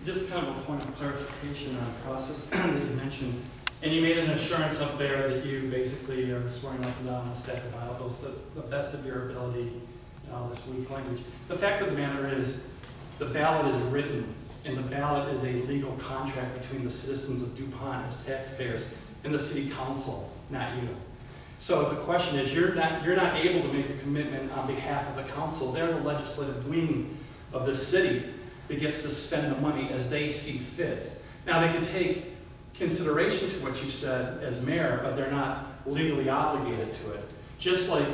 Just kind of a point of clarification on process that you mentioned. And you made an assurance up there that you basically are swearing up and down on a stack of Bibles, the best of your ability, this weak language. The fact of the matter is, the ballot is written, and the ballot is a legal contract between the citizens of DuPont as taxpayers and the city council, not you. So the question is, you're not able to make a commitment on behalf of the council. They're the legislative wing of the city that gets to spend the money as they see fit. Now they can take consideration to what you said as mayor, but they're not legally obligated to it. Just like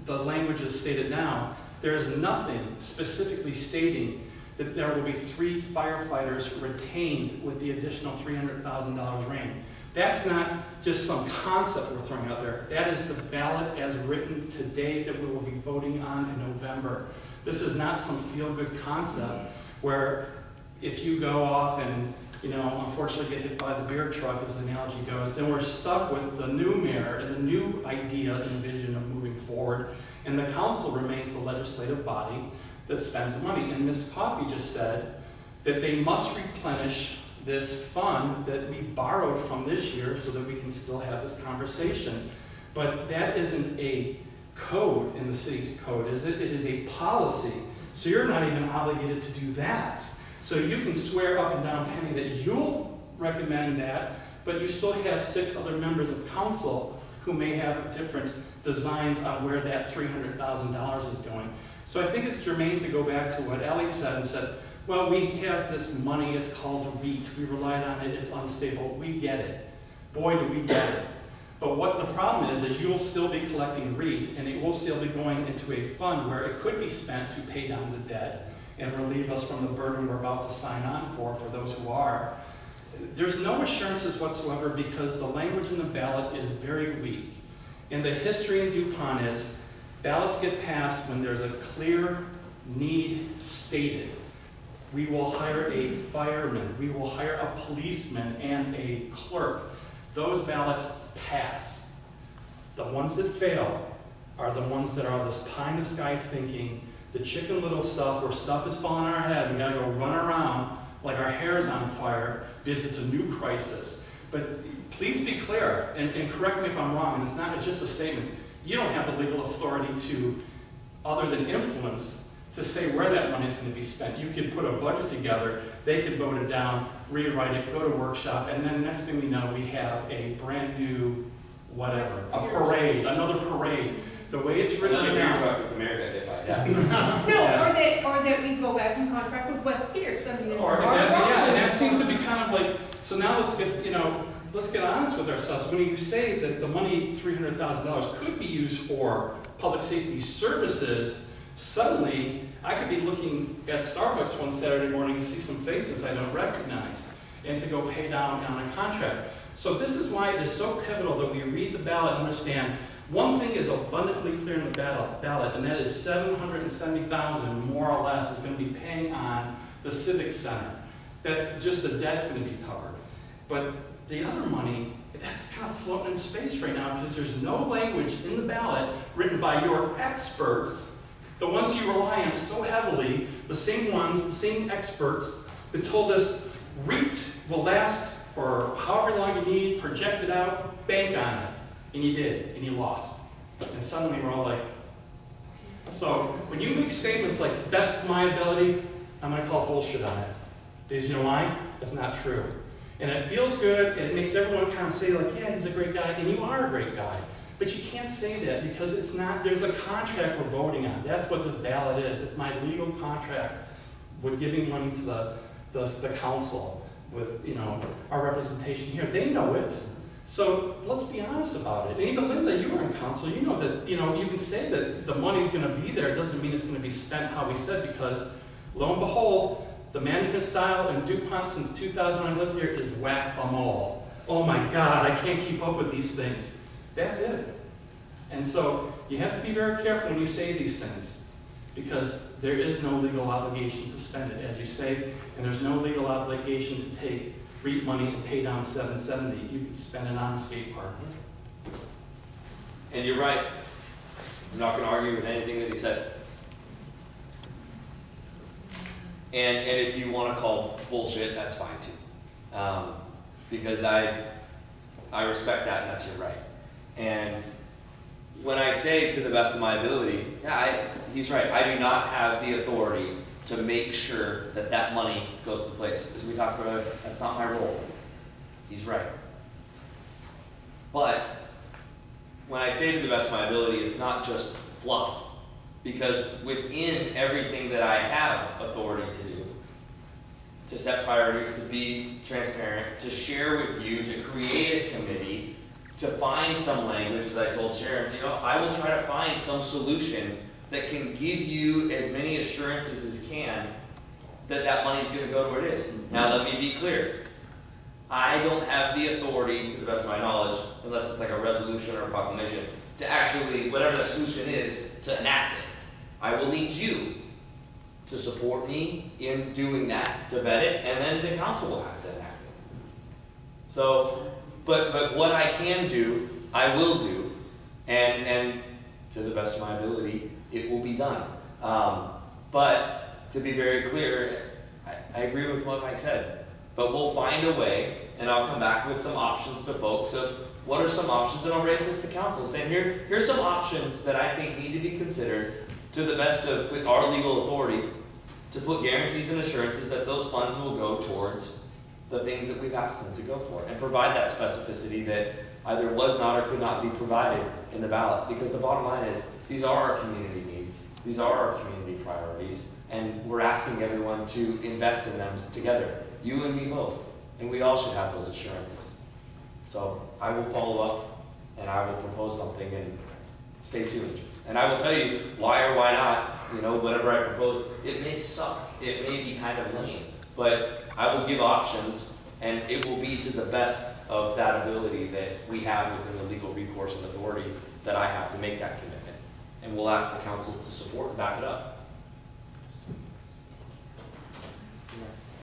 the language is stated now, there is nothing specifically stating that there will be 3 firefighters retained with the additional $300,000 range. That's not just some concept we're throwing out there. That is the ballot as written today that we will be voting on in November. This is not some feel-good concept where if you go off and, unfortunately get hit by the beer truck, as the analogy goes, then we're stuck with the new mayor and the new idea and vision of moving forward, and the council remains the legislative body that spends the money. And Ms. Coffey just said that they must replenish this fund that we borrowed from this year so that we can still have this conversation. But that isn't a code in the city's code, is it? It is a policy. So you're not even obligated to do that. So you can swear up and down, Penny, that you'll recommend that, but you still have 6 other members of council who may have different designs on where that $300,000 is going. So I think it's germane to go back to what Ellie said and said, well, we have this money, it's called REET, we relied on it, it's unstable, we get it. Boy, do we get it. But what the problem is you'll still be collecting REET, and it will still be going into a fund where it could be spent to pay down the debt and relieve us from the burden we're about to sign on for those who are. There's no assurances whatsoever because the language in the ballot is very weak. And the history in DuPont is ballots get passed when there's a clear need stated. We will hire a fireman, we will hire a policeman and a clerk. Those ballots pass. The ones that fail are the ones that are this pie in the sky thinking, the Chicken Little stuff where stuff is falling on our head, we gotta go run around like our hair's on fire because it's a new crisis. But please be clear, and correct me if I'm wrong, and it's just a statement. You don't have the legal authority to, other than influence, to say where that money is going to be spent. You could put a budget together, they could vote it down, rewrite it, go to workshop, and then next thing we know, we have a brand new, whatever, a parade, another parade. The way it's written right now. Or that we go back and contract with West Pierce. I mean, and that seems to be kind of like, so now let's get honest with ourselves. When you say that the money, $300,000, could be used for public safety services, suddenly I could be looking at Starbucks one Saturday morning and see some faces I don't recognize, and to go pay down on a contract. So this is why it is so pivotal that we read the ballot and understand one thing is abundantly clear in the ballot, and that is $770,000 more or less is going to be paying on the Civic Center. That's just the debt's going to be covered. But the other money, that's kind of floating in space right now because there's no language in the ballot written by your experts, the ones you rely on so heavily, the same ones, the same experts that told us REET will last for however long you need, project it out, bank on it. And you did, and you lost. And suddenly we're all like, so when you make statements like, best of my ability, I'm going to call bullshit on it. Because you know why? It's not true. And it feels good, it makes everyone kind of say like, yeah, he's a great guy, and you are a great guy. But you can't say that because it's not, there's a contract we're voting on. That's what this ballot is. It's my legal contract with giving money to the council with, our representation here. They know it. So let's be honest about it. And even Linda, you were in council, you know that, you can say that the money's going to be there. It doesn't mean it's going to be spent how we said, because lo and behold, the management style in DuPont since 2000 when I lived here is whack-a-mole. Oh my God, I can't keep up with these things. That's it. And so you have to be very careful when you say these things, because there is no legal obligation to spend it, as you say, and there's no legal obligation to take REET money and pay down 770. You can spend it on a skate park. And you're right. I'm not going to argue with anything that he said. And if you want to call bullshit, that's fine too. Because I respect that, and that's your right. And when I say to the best of my ability, yeah, he's right. I do not have the authority to make sure that that money goes to place. As we talked about, that's not my role. He's right. But when I say to the best of my ability, it's not just fluff. Because within everything that I have authority to do, to set priorities, to be transparent, to share with you, to create a committee, to find some language, as I told Sharon, I will try to find some solution that can give you as many assurances as can that that money's going to go to where it is. Now let me be clear. I don't have the authority, to the best of my knowledge, unless it's like a resolution or a proclamation, to actually, whatever the solution is, to enact it. I will need you to support me in doing that, to vet it, and then the council will have to enact it. So, but what I can do, I will do, and to the best of my ability, it will be done. But to be very clear, I agree with what Mike said, but we'll find a way, and I'll come back with some options to folks of what are some options, and I'll raise this to council, saying here's some options that I think need to be considered to the best of with our legal authority to put guarantees and assurances that those funds will go towards the things that we've asked them to go for, and provide that specificity that either was not or could not be provided in the ballot. Because the bottom line is, these are our community needs, these are our community priorities, and we're asking everyone to invest in them together, you and me both, and we all should have those assurances. So I will follow up, and I will propose something, and stay tuned. And I will tell you why or why not, whatever I propose. It may suck, it may be kind of lame, but I will give options, and it will be to the best of that ability that we have within the legal recourse and authority that I have to make that commitment. And we'll ask the council to support and back it up.